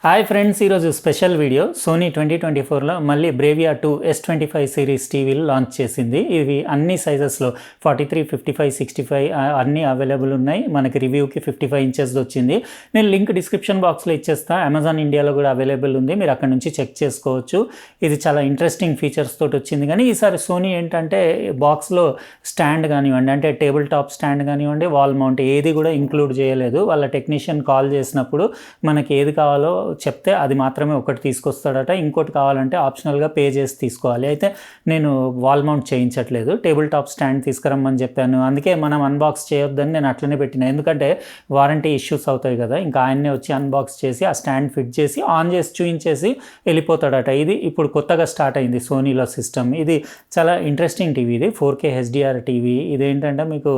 Hi friends, ఈరోజు special video. Sony 2024లో మళ్ళీ Bravia 2 S25 series టీవీలు లాంచ్ చేసింది. ఇవి అన్ని సైజెస్లో 43, 55, 65 అన్నీ అవైలబుల్ ఉన్నాయి. మనకి రివ్యూకి 55 ఇంచెస్ వచ్చింది. నేను లింక్ డిస్క్రిప్షన్ బాక్స్లో ఇచ్చేస్తా. అమెజాన్ ఇండియాలో కూడా అవైలబుల్ ఉంది, మీరు అక్కడ నుంచి చెక్ చేసుకోవచ్చు. ఇది చాలా ఇంట్రెస్టింగ్ ఫీచర్స్ తోటి వచ్చింది. కానీ ఈసారి సోనీ ఏంటంటే బాక్స్లో స్టాండ్ కానివ్వండి, అంటే టేబుల్ టాప్ స్టాండ్ కానివ్వండి, వాల్ మౌంట్ ఏది కూడా ఇంక్లూడ్ చేయలేదు. వాళ్ళ టెక్నీషియన్ కాల్ చేసినప్పుడు మనకి ఏది కావాలో చెప్తే అది మాత్రమే ఒకటి తీసుకొస్తాడట. ఇంకోటి కావాలంటే ఆప్షనల్గా పే చేసి తీసుకోవాలి. అయితే నేను వాల్ మౌంట్ చేయించట్లేదు, టేబుల్ టాప్ స్టాండ్ తీసుకురమ్మని చెప్పాను. అందుకే మనం అన్బాక్స్ చేయొద్దని నేను అట్లనే పెట్టిన, ఎందుకంటే వారంటీ ఇష్యూస్ అవుతాయి కదా. ఇంకా ఆయన్నే వచ్చి అన్బాక్స్ చేసి ఆ స్టాండ్ ఫిట్ చేసి ఆన్ చేసి చూయించేసి వెళ్ళిపోతాడట. ఇది ఇప్పుడు కొత్తగా స్టార్ట్ అయింది సోనీలో సిస్టమ్. ఇది చాలా ఇంట్రెస్టింగ్ టీవీ. ఇది 4K HDR టీవీ. ఇదేంటంటే మీకు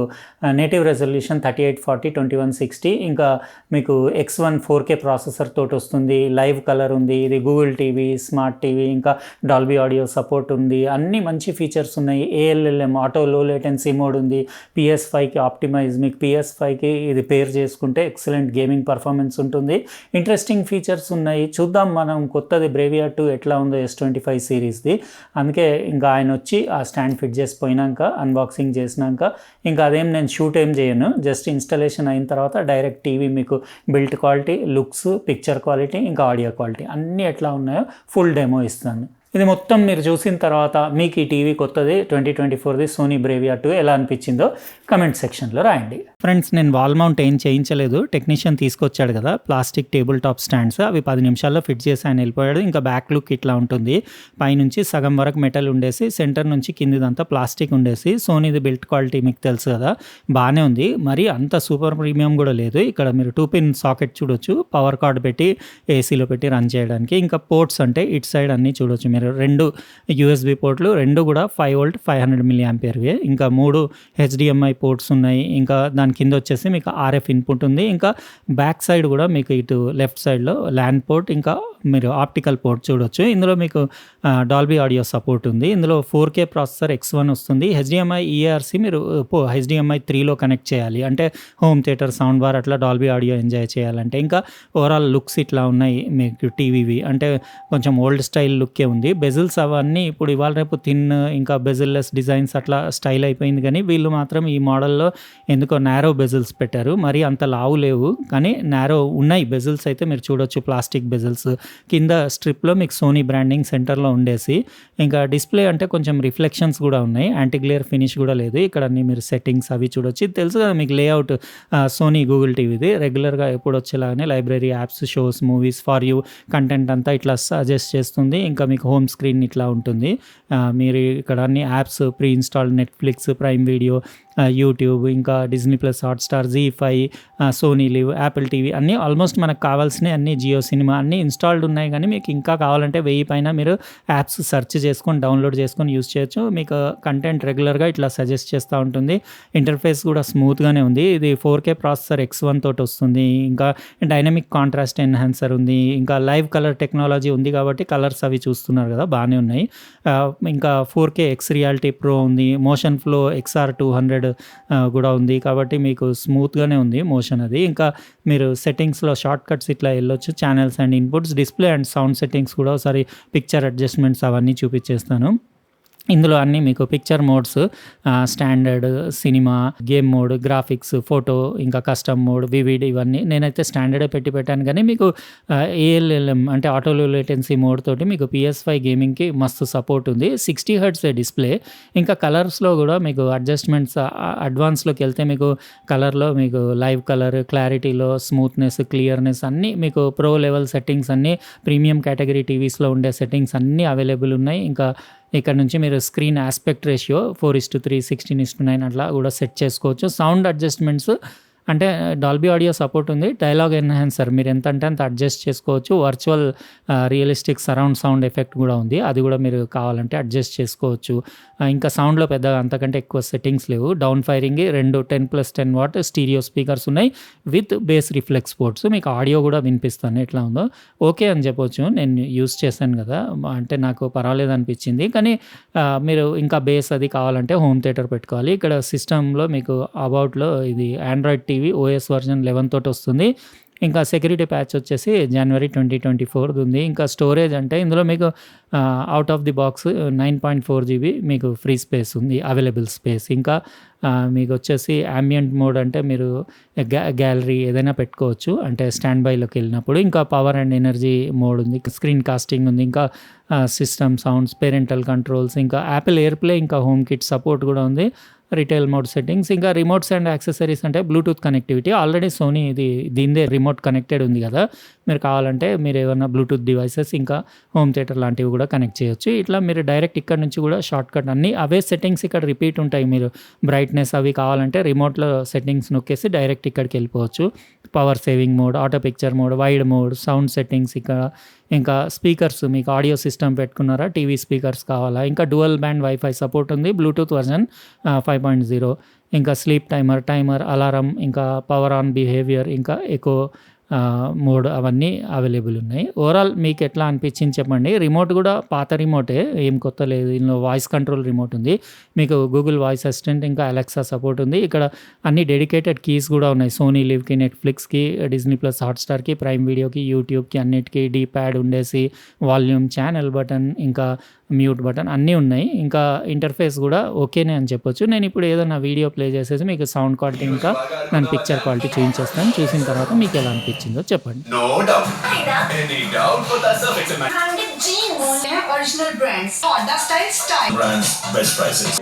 నేటివ్ రెజల్యూషన్ 3840 2160, ఇంకా మీకు X1 4K ప్రాసెసర్ తోటి వస్తుంది, లైవ్ కలర్ ఉంది. ఇది గూగుల్ టీవీ, స్మార్ట్ టీవీ, ఇంకా డాల్బీ ఆడియో సపోర్ట్ ఉంది. అన్ని మంచి ఫీచర్స్ ఉన్నాయి. ALLM ఆటో లో లేటెన్సీ మోడ్ ఉంది. PS5కి ఆప్టిమైజ్, మీకు PS5కి ఇది పేర్ చేసుకుంటే ఎక్సలెంట్ గేమింగ్ పర్ఫార్మెన్స్ ఉంటుంది. ఇంట్రెస్టింగ్ ఫీచర్స్ ఉన్నాయి. చూద్దాం మనం కొత్తది బ్రేవియా 2 ఎట్లా ఉందో S25 సిరీస్ది. అందుకే ఇంకా ఆయన వచ్చి ఆ స్టాండ్ ఫిట్ చేసి పోయినాక అన్బాక్సింగ్ చేసినాక ఇంకా అదేం నేను షూట్ ఏం చేయను, జస్ట్ ఇన్స్టాలేషన్ అయిన తర్వాత డైరెక్ట్ టీవీ మీకు built quality, looks, picture quality, ఇంకా ఆడియో క్వాలిటీ అన్నీ ఎట్లా ఉన్నాయో ఫుల్ డెమో ఇస్తాను. ఇది మొత్తం మీరు చూసిన తర్వాత మీకు ఈ టీవీ కొత్తది 2024ది సోనీ బ్రేవియా 2 ఎలా అనిపించిందో కమెంట్ సెక్షన్లో రాయండి. ఫ్రెండ్స్, నేను వాల్ మౌంట్ ఏం చేయించలేదు. టెక్నీషియన్ తీసుకొచ్చాడు కదా ప్లాస్టిక్ టేబుల్ టాప్ స్టాండ్స్, అవి 10 నిమిషాల్లో ఫిట్ చేసి ఆయన వెళ్ళిపోయాడు. ఇంకా బ్యాక్ లుక్ ఇట్లా ఉంటుంది. పైనుంచి సగం వరకు మెటల్ ఉండేసి సెంటర్ నుంచి కిందిదంతా ప్లాస్టిక్ ఉండేసి, సోనీది బిల్ట్ క్వాలిటీ మీకు తెలుసు కదా, బాగానే ఉంది. మరి అంత సూపర్ ప్రీమియం కూడా లేదు. ఇక్కడ మీరు 2-పిన్ సాకెట్ చూడొచ్చు, పవర్ కార్డ్ పెట్టి ఏసీలో పెట్టి రన్ చేయడానికి. ఇంకా పోర్ట్స్ అంటే ఇటు సైడ్ అన్నీ చూడొచ్చు మీరు. 2 USB పోర్ట్లు, 2 కూడా 5V 500 mAh. ఇంకా 3 HDMI పోర్ట్స్ ఉన్నాయి. ఇంకా దాని కింద వచ్చేసి మీకు RF ఇన్పుట్ ఉంది. ఇంకా బ్యాక్ సైడ్ కూడా మీకు ఇటు లెఫ్ట్ సైడ్లో ల్యాండ్ పోర్ట్, ఇంకా మీరు ఆప్టికల్ పోర్ట్ చూడొచ్చు. ఇందులో మీకు డాల్బీ ఆడియో సపోర్ట్ ఉంది. ఇందులో 4K ప్రాసెసర్ X1 వస్తుంది. HDMI ERC మీరు HDMI 3లో కనెక్ట్ చేయాలి, అంటే హోమ్ థియేటర్, సౌండ్ బార్, అట్లా డాల్బీ ఆడియో ఎంజాయ్ చేయాలంటే. ఇంకా ఓవరాల్ లుక్స్ ఇట్లా ఉన్నాయి మీకు టీవీవి, అంటే కొంచెం ఓల్డ్ స్టైల్ లుక్కే ఉంది. బెజిల్స్ అవన్నీ ఇప్పుడు ఇవాళ రేపు థిన్, ఇంకా బెజిల్లెస్ డిజైన్స్ అట్లా స్టైల్ అయిపోయింది. కానీ వీళ్ళు మాత్రం ఈ మోడల్లో ఎందుకో నారో బెజిల్స్ పెట్టారు. మరి అంత లావు లేవు, కానీ నారో ఉన్నాయి బెజిల్స్. అయితే మీరు చూడొచ్చు ప్లాస్టిక్ బెజిల్స్. కింద స్ట్రిప్లో మీకు సోనీ బ్రాండింగ్ సెంటర్లో ఉండేసి, ఇంకా డిస్ప్లే అంటే కొంచెం రిఫ్లెక్షన్స్ కూడా ఉన్నాయి, యాంటీ గ్లేర్ ఫినిష్ కూడా లేదు. ఇక్కడ అన్ని మీరు సెట్టింగ్స్ అవి చూడొచ్చు. ఇది తెలుసు కదా మీకు లేఅవుట్ సోనీ గూగుల్ టీవీది రెగ్యులర్గా ఎప్పుడు వచ్చేలాగానే library, apps, shows, movies, for you content అంతా ఇట్లా సజెస్ట్ చేస్తుంది. ఇంకా మీకు హోమ్ స్క్రీన్ ఇట్లా ఉంటుంది. మీరు ఇక్కడ అన్ని apps pre installed, Netflix, Prime Video, YouTube, ఇంకా Disney Plus, Hotstar, ZEE5, Sony Liv, Apple TV అన్నీ ఆల్మోస్ట్ మనకు కావాల్సినవి అన్నీ, జియో సినిమా అన్నీ ఇన్స్టాల్డ్ ఉన్నాయి. కానీ మీకు ఇంకా కావాలంటే 1000 పైన మీరు యాప్స్ సెర్చ్ చేసుకొని డౌన్లోడ్ చేసుకొని యూస్ చేయొచ్చు. మీకు కంటెంట్ రెగ్యులర్గా ఇట్లా సజెస్ట్ చేస్తూ ఉంటుంది. ఇంటర్ఫేస్ కూడా స్మూత్గానే ఉంది. ఇది 4K ప్రాసెసర్ X1 తోటి వస్తుంది. ఇంకా డైనమిక్ కాంట్రాస్ట్ ఎన్హాన్సర్ ఉంది. ఇంకా లైవ్ కలర్ టెక్నాలజీ ఉంది కాబట్టి కలర్స్ అవి చూస్తున్నారు కదా, బాగానే ఉన్నాయి. ఇంకా 4K X రియాలిటీ ప్రో ఉంది. మోషన్ ఫ్లో XR 200 కూడా ఉంది కాబట్టి మీకు స్మూత్గానే ఉంది మోషన్ అది. ఇంకా మీరు సెట్టింగ్స్లో షార్ట్ కట్స్ ఇట్లా వెళ్ళొచ్చు, channels and inputs, display and sound settings కూడా ఒకసారి పిక్చర్ అడ్జస్ట్మెంట్స్ అవన్నీ చూపించేస్తాను. ఇందులో అన్నీ మీకు picture modes, standard, cinema, game mode, graphics, photo, ఇంకా కస్టమ్ మోడ్, వివిడ్, ఇవన్నీ నేనైతే స్టాండర్డే పెట్టాను. కానీ మీకు ALLM అంటే ఆటో లో లేటెన్సీ మోడ్ తోటి మీకు PS5 గేమింగ్కి మస్తు సపోర్ట్ ఉంది. 60 Hz డిస్ప్లే. ఇంకా కలర్స్లో కూడా మీకు అడ్జస్ట్మెంట్స్ అడ్వాన్స్లోకి వెళ్తే మీకు కలర్లో మీకు లైవ్ కలర్, క్లారిటీలో, స్మూత్నెస్, క్లియర్నెస్ అన్నీ మీకు ప్రో లెవెల్ సెట్టింగ్స్ అన్నీ, ప్రీమియం కేటగిరీ టీవీస్లో ఉండే సెట్టింగ్స్ అన్నీ అవైలబుల్ ఉన్నాయి. ఇంకా ఇక్కడ నుంచి మీరు స్క్రీన్ ఆస్పెక్ట్ రేషియో 4:3, 16:9 అట్లా కూడా సెట్ చేసుకోవచ్చు. సౌండ్ అడ్జస్ట్మెంట్స్ అంటే డాల్బీ ఆడియో సపోర్ట్ ఉంది. డైలాగ్ ఎన్హాన్సర్ మీరు ఎంత అంటే అంత అడ్జస్ట్ చేసుకోవచ్చు. Virtual realistic surround sound effect కూడా ఉంది, అది కూడా మీరు కావాలంటే అడ్జస్ట్ చేసుకోవచ్చు. ఇంకా సౌండ్లో పెద్దగా అంతకంటే ఎక్కువ సెట్టింగ్స్ లేవు. Down firing 2 10+10 what stereo speakers ఉన్నాయి విత్ బేస్ రిఫ్లెక్స్ పోర్ట్స్. మీకు ఆడియో కూడా వినిపిస్తాను ఎట్లా ఉందో. ఓకే అని చెప్పొచ్చు, నేను యూస్ చేశాను కదా, అంటే నాకు పర్వాలేదు అనిపించింది. కానీ మీరు ఇంకా బేస్ అది కావాలంటే హోమ్ థియేటర్ పెట్టుకోవాలి. ఇక్కడ సిస్టంలో మీకు అబౌట్లో ఇది ఆండ్రాయిడ్ టీవీ OS వర్జన్ 11 తోటి వస్తుంది. ఇంకా సెక్యూరిటీ ప్యాచ్ వచ్చేసి జనవరి 2024 ఉంది. ఇంకా స్టోరేజ్ అంటే ఇందులో మీకు out of the box 9.4 GB మీకు ఫ్రీ స్పేస్ ఉంది, అవైలబుల్ స్పేస్. ఇంకా మీకు వచ్చేసి యాంబియంట్ మోడ్ అంటే మీరు గ్యాలరీ ఏదైనా పెట్టుకోవచ్చు, అంటే స్టాండ్ బైలోకి వెళ్ళినప్పుడు. ఇంకా పవర్ అండ్ ఎనర్జీ మోడ్ ఉంది, స్క్రీన్ కాస్టింగ్ ఉంది, ఇంకా సిస్టమ్ సౌండ్స్, పేరెంటల్ కంట్రోల్స్, ఇంకా యాపిల్ ఎయిర్ప్లే, ఇంకా హోమ్ కిట్ సపోర్ట్ కూడా ఉంది, రిటైల్ మోడ్ సెట్టింగ్స్, ఇంకా రిమోట్స్ అండ్ యాక్సెసరీస్ అంటే బ్లూటూత్ కనెక్టివిటీ. ఆల్రెడీ సోనీ దీనిదే రిమోట్ కనెక్టెడ్ ఉంది కదా, మీరు కావాలంటే మీరు ఏమన్నా బ్లూటూత్ డివైసెస్ ఇంకా హోమ్ థియేటర్ లాంటివి కూడా కనెక్ట్ చేయొచ్చు. ఇట్లా మీరు డైరెక్ట్ ఇక్కడ నుంచి కూడా షార్ట్ కట్ అన్నీ అవే సెట్టింగ్స్ ఇక్కడ రిపీట్ ఉంటాయి. మీరు బ్రైట్నెస్ అవి కావాలంటే రిమోట్లో సెట్టింగ్స్ నొక్కేసి డైరెక్ట్ ఇక్కడికి వెళ్ళిపోవచ్చు. Power saving mode, auto picture mode, wide mode, sound settings ఇక్కడ. ఇంకా స్పీకర్స్ మీకు ఆడియో సిస్టమ్ పెట్టుకున్నారా, టీవీ స్పీకర్స్ కావాలా, ఇంకా డ్యువల్ బ్యాండ్ వైఫై సపోర్ట్ ఉంది, బ్లూటూత్ వర్జన్ 5.0, ఇంకా స్లీప్ టైమర్, అలారం, ఇంకా పవర్ ఆన్ బిహేవియర్, ఇంకా ఎకో మోడ్ అవన్నీ అవైలబుల్ ఉన్నాయి. ఓవరాల్ మీకు ఎట్లా అనిపించింది చెప్పండి. రిమోట్ కూడా పాత రిమోటే, ఏం కొత్త లేదు. ఇందులో వాయిస్ కంట్రోల్ రిమోట్ ఉంది, మీకు గూగుల్ వాయిస్ అసిస్టెంట్, ఇంకా అలెక్సా సపోర్ట్ ఉంది. ఇక్కడ అన్ని డెడికేటెడ్ కీస్ కూడా ఉన్నాయి. సోనీ లివ్కి, నెట్ఫ్లిక్స్కి, డిజ్నీ ప్లస్ హాట్స్టార్కి, ప్రైమ్ వీడియోకి, యూట్యూబ్కి, అన్నిటికీ డీ ప్యాడ్ ఉండేసి వాల్యూమ్, ఛానల్ బటన్, ఇంకా మ్యూట్ బటన్ అన్నీ ఉన్నాయి. ఇంకా ఇంటర్ఫేస్ కూడా ఓకేనే అని చెప్పొచ్చు. నేను ఇప్పుడు ఏదైనా వీడియో ప్లే చేసేసి మీకు సౌండ్ క్వాలిటీ ఇంకా దాని పిక్చర్ క్వాలిటీ చూపించేస్తాను. చూసిన తర్వాత మీకు ఎలా అనిపించిందో చెప్పండి. No doubt. Any doubt? But that's a fix it, man. Handed jeans. They have original brands. Honda style. Brands, best prices.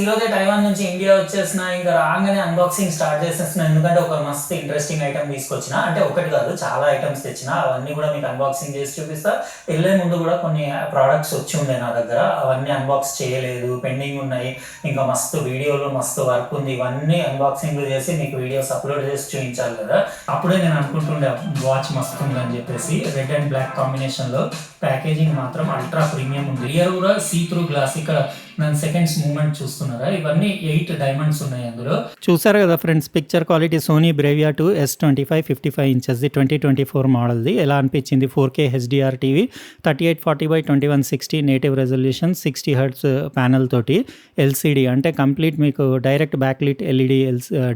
ఈరోజే తైవాన్ నుంచి ఇండియా వచ్చేసిన, ఇంకా రాగానే అన్బాక్సింగ్ స్టార్ట్ చేసేసిన. ఎందుకంటే ఒక మస్తు ఇంట్రెస్టింగ్ ఐటమ్ తీసుకొచ్చిన, అంటే ఒకటి కాదు చాలా ఐటమ్స్ తెచ్చిన. అవన్నీ కూడా మీకు అన్బాక్సింగ్ చేసి చూపిస్తా. వెళ్ళే ముందు కూడా కొన్ని ప్రోడక్ట్స్ వచ్చి ఉండే నా దగ్గర, అవన్నీ అన్బాక్స్ చేయలేదు, పెండింగ్ ఉన్నాయి. ఇంకా మస్తు వీడియోలు, మస్తు వర్క్ ఉంది. ఇవన్నీ అన్బాక్సింగ్ చేసి మీకు వీడియోస్ అప్లోడ్ చేసి చూపించాలి కదా. అప్పుడే నేను అనుకుంటుండే వాచ్ మస్తు ఉందని చెప్పేసి. రెడ్ అండ్ బ్లాక్ కాంబినేషన్లో, ప్యాకేజింగ్ మాత్రం అల్ట్రా ప్రీమియం ఉంది. రియర్ కూడా సీ త్రూ గ్లాస్. ఇక్కడ నేను సెకండ్స్ మూమెంట్ చూస్తున్నారా, ఇవన్నీ 8 డైమండ్స్ ఉన్నాయి అందులో. చూసారు కదా friends, picture quality Sony Bravia 2 S25 55 inches 2024 మోడల్ది. ఎలా అనిపించింది? 4K HDR TV, 3840x2160 native resolution, 60 Hz panel తోటి, LCD అంటే కంప్లీట్ మీకు డైరెక్ట్ బ్యాక్లిట్ LED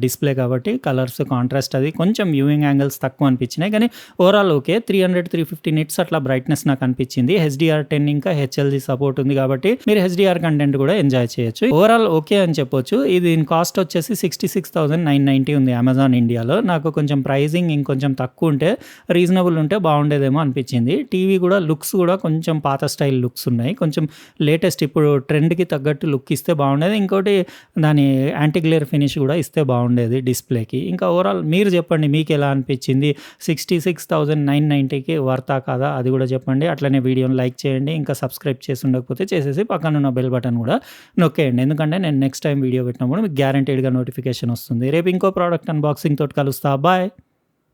డిస్ప్లే కాబట్టి కలర్స్, కాంట్రాస్ట్ అది కొంచెం వ్యూయింగ్ యాంగిల్స్ తక్కువ అనిపించినాయి, కానీ ఓవరాల్ ఓకే. 300-350 నిట్స్ అట్లా బ్రైట్నెస్ నాకు అనిపించింది. HDR10 ఇంకా HLG సపోర్ట్ ఉంది కాబట్టి మీరు HDR కంటెంట్ కూడా ఎంజాయ్ చేయొచ్చు. ఓవరాల్ ఓకే అని చెప్పొచ్చు. ఇది దీని కాస్ట్ వచ్చేసి 66,990 ఉంది అమెజాన్ ఇండియాలో. నాకు కొంచెం ప్రైజింగ్ ఇంకొంచెం తక్కువ ఉంటే, రీజనబుల్ ఉంటే బాగుండేదేమో అనిపించింది. టీవీ కూడా లుక్స్ కూడా కొంచెం పాత స్టైల్ లుక్స్ ఉన్నాయి, కొంచెం లేటెస్ట్ ఇప్పుడు ట్రెండ్కి తగ్గట్టు లుక్ ఇస్తే బాగుండేది. ఇంకోటి దాని యాంటీ గ్లేర్ ఫినిష్ కూడా ఇస్తే బాగుండేది డిస్ప్లేకి. ఇంకా ఓవరాల్ మీరు చెప్పండి, మీకు ఎలా అనిపించింది? 66,990కి వర్తా కాదా అది కూడా చెప్పండి. అట్లనే వీడియోని లైక్ చేయండి, ఇంకా సబ్స్క్రైబ్ చేసి ఉండకపోతే చేసేసి పక్కన ఉన్న బెల్ బటన్ కూడా నొక్కేయండి. ఎందుకంటే నేను నెక్స్ట్ టైం వీడియో పెట్టినప్పుడు మీకు గ్యారంటీడ్గా నోటిఫికేషన్ వస్తుంది. రేపు ఇంకో ప్రోడక్ట్ అన్బాక్సింగ్ తోటి కలుస్తా. బాయ్.